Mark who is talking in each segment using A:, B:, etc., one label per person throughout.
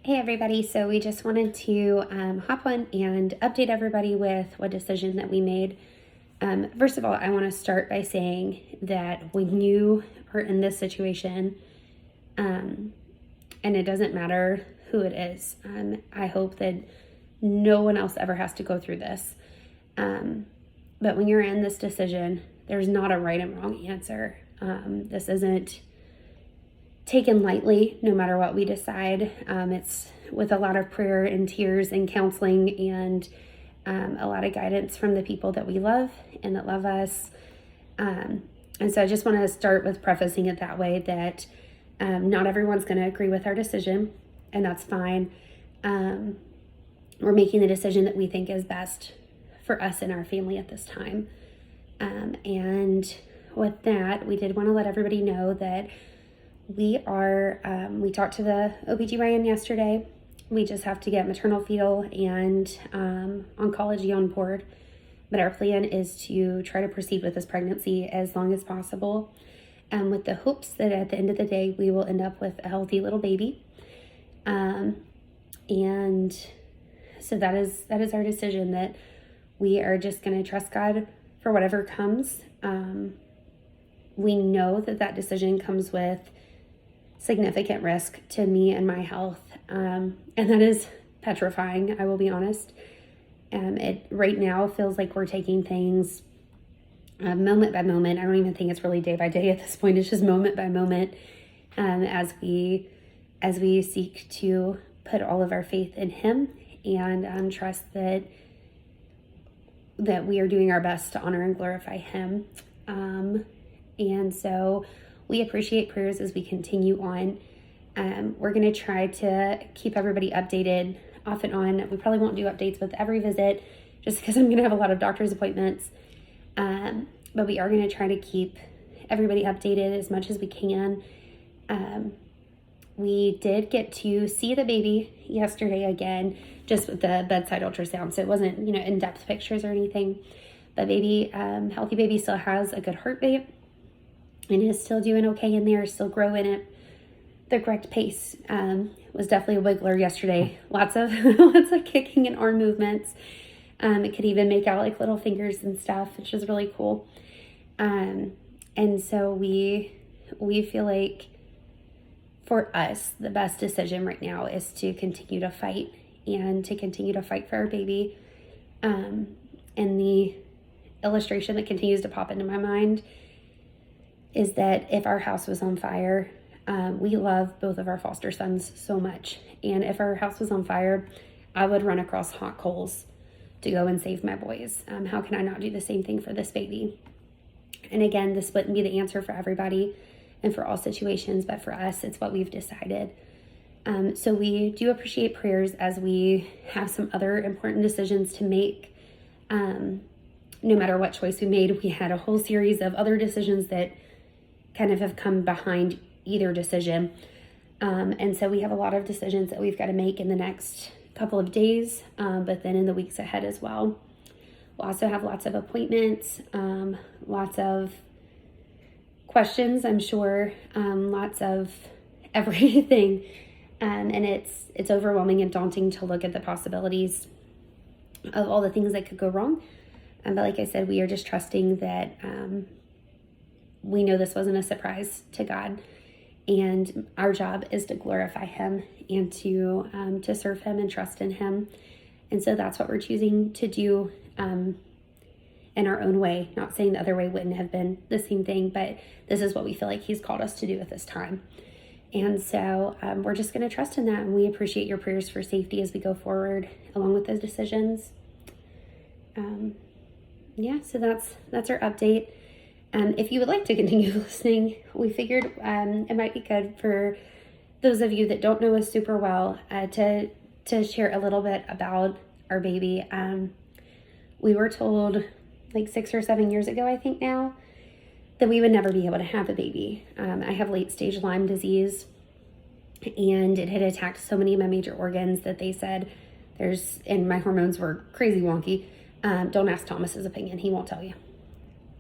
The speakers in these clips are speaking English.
A: Hey everybody, so we just wanted to hop on and update everybody with what decision that we made. First of all, I want to start by saying that when you are in this situation, and it doesn't matter who it is, I hope that no one else ever has to go through this. But when you're in this decision, there's not a right and wrong answer. This isn't taken lightly, no matter what we decide. It's with a lot of prayer and tears and counseling and a lot of guidance from the people that we love and that love us. And so I just want to start with prefacing it that way, that not everyone's going to agree with our decision, and that's fine. We're making the decision that we think is best for us and our family at this time. And with that, we did want to let everybody know that we talked to the OBGYN yesterday. We just have to get maternal fetal and oncology on board. But our plan is to try to proceed with this pregnancy as long as possible, with the hopes that at the end of the day, we will end up with a healthy little baby. And so that is our decision, that we are just going to trust God for whatever comes. We know that decision comes with significant risk to me and my health. And that is petrifying, I will be honest. It right now feels like we're taking things moment by moment. I don't even think it's really day by day at this point. It's just moment by moment, as we seek to put all of our faith in Him and trust that we are doing our best to honor and glorify Him. And so we appreciate prayers as we continue on. We're going to try to keep everybody updated off and on. We probably won't do updates with every visit just because I'm going to have a lot of doctor's appointments. But we are going to try to keep everybody updated as much as we can. We did get to see the baby yesterday again, just with the bedside ultrasound. So it wasn't, in-depth pictures or anything. But healthy baby still has a good heartbeat and is still doing okay in there, still growing at the correct pace. Was definitely a wiggler yesterday. Lots of kicking and arm movements. It could even make out like little fingers and stuff, which is really cool. And so we feel like for us, the best decision right now is to continue to fight and to continue to fight for our baby. And the illustration that continues to pop into my mind is that if our house was on fire, we love both of our foster sons so much. And if our house was on fire, I would run across hot coals to go and save my boys. How can I not do the same thing for this baby? And again, this wouldn't be the answer for everybody and for all situations, but for us, it's what we've decided. So we do appreciate prayers as we have some other important decisions to make. No matter what choice we made, we had a whole series of other decisions that kind of have come behind either decision. And so we have a lot of decisions that we've got to make in the next couple of days, but then in the weeks ahead as well. We'll also have lots of appointments, lots of questions, I'm sure, lots of everything. And it's overwhelming and daunting to look at the possibilities of all the things that could go wrong. But like I said, we are just trusting that we know this wasn't a surprise to God, and our job is to glorify Him and to serve Him and trust in Him. And so that's what we're choosing to do in our own way. Not saying the other way wouldn't have been the same thing, but this is what we feel like He's called us to do at this time. And so we're just going to trust in that, and we appreciate your prayers for safety as we go forward along with those decisions. So that's our update. If you would like to continue listening, we figured it might be good for those of you that don't know us super well to share a little bit about our baby. We were told like 6 or 7 years ago, I think now, that we would never be able to have a baby. I have late stage Lyme disease, and it had attacked so many of my major organs that they said and my hormones were crazy wonky. Don't ask Thomas's opinion. He won't tell you.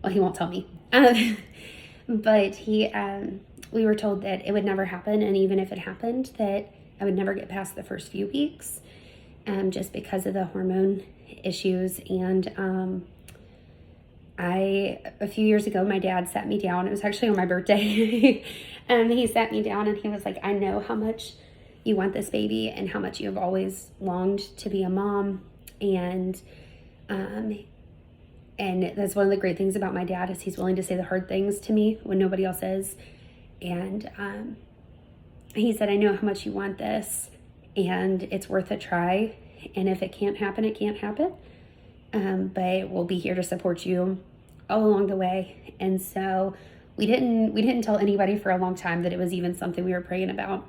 A: Well, he won't tell me. But we were told that it would never happen. And even if it happened, that I would never get past the first few weeks, just because of the hormone issues. And a few years ago, my dad sat me down. It was actually on my birthday. He sat me down and he was like, I know how much you want this baby and how much you have always longed to be a mom. And that's one of the great things about my dad, is he's willing to say the hard things to me when nobody else is. And he said, I know how much you want this, and it's worth a try. And if it can't happen, it can't happen. But we'll be here to support you all along the way. And so we didn't tell anybody for a long time that it was even something we were praying about.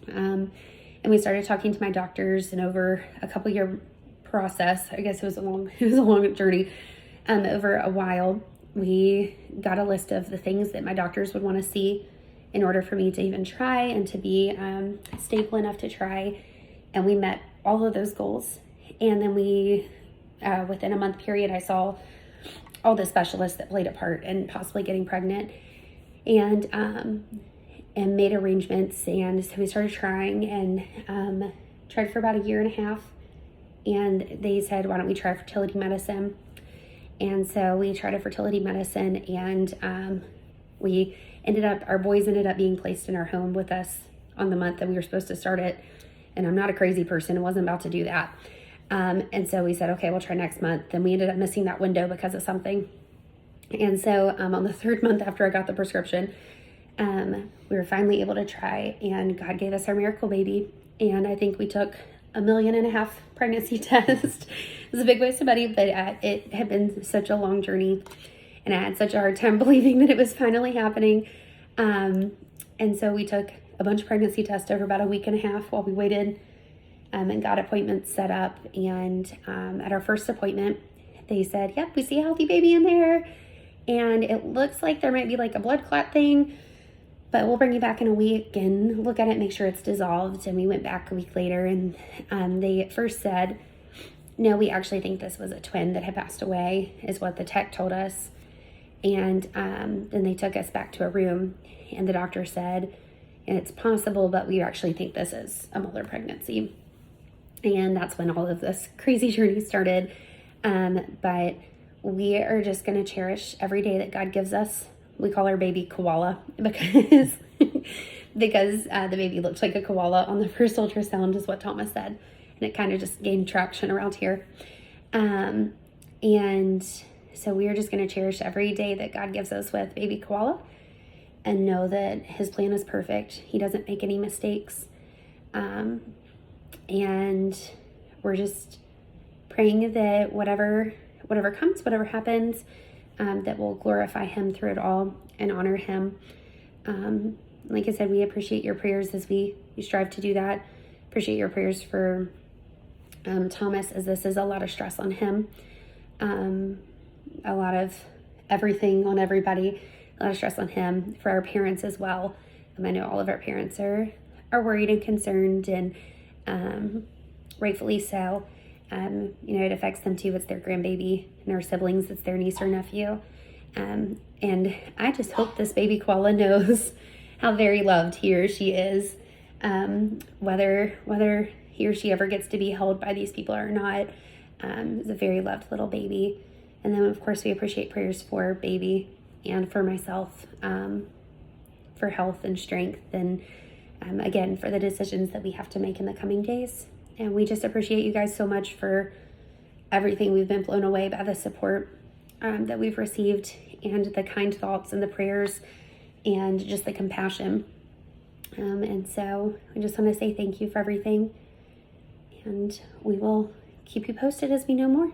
A: And we started talking to my doctors, and over a couple year process, I guess it was a long journey. Over a while, we got a list of the things that my doctors would want to see in order for me to even try and to be stable enough to try. And we met all of those goals. And then within a month period, I saw all the specialists that played a part in possibly getting pregnant, and made arrangements. And so we started trying, and tried for about 1.5 years. And they said, why don't we try fertility medicine? And so we tried a fertility medicine, and our boys ended up being placed in our home with us on the month that we were supposed to start it. And I'm not a crazy person. I wasn't about to do that. And so we said, okay, we'll try next month. Then we ended up missing that window because of something. And so on the 3rd month after I got the prescription, we were finally able to try, and God gave us our miracle baby. And I think we took 1.5 million pregnancy test. It was a big waste of money, but it had been such a long journey, and I had such a hard time believing that it was finally happening. And so we took a bunch of pregnancy tests over about 1.5 weeks while we waited, and got appointments set up. And at our first appointment, they said, yep, we see a healthy baby in there, and it looks like there might be like a blood clot thing, but we'll bring you back in a week and look at it, make sure it's dissolved. And we went back a week later, and they at first said, no, we actually think this was a twin that had passed away, is what the tech told us. And then they took us back to a room, and the doctor said, and it's possible, but we actually think this is a Molar pregnancy. And that's when all of this crazy journey started. But we are just going to cherish every day that God gives us. We call our baby Koala because the baby looked like a koala on the first ultrasound, is what Thomas said. And it kind of just gained traction around here. And so we are just going to cherish every day that God gives us with baby Koala, and know that his plan is perfect. He doesn't make any mistakes. And we're just praying that whatever comes, whatever happens, that will glorify him through it all and honor him. Like I said, we appreciate your prayers as we strive to do that. Appreciate your prayers for Thomas, as this is a lot of stress on him. A lot of everything on everybody, a lot of stress on him, for our parents as well. I know all of our parents are worried and concerned, and rightfully so. It affects them too. It's their grandbaby, and our siblings, it's their niece or nephew. And I just hope this baby koala knows how very loved he or she is, whether he or she ever gets to be held by these people or not. It's a very loved little baby. And then, of course, we appreciate prayers for baby and for myself, for health and strength, and again, for the decisions that we have to make in the coming days. And we just appreciate you guys so much for everything. We've been blown away by the support that we've received, and the kind thoughts and the prayers, and just the compassion. And so I just want to say thank you for everything, and we will keep you posted as we know more.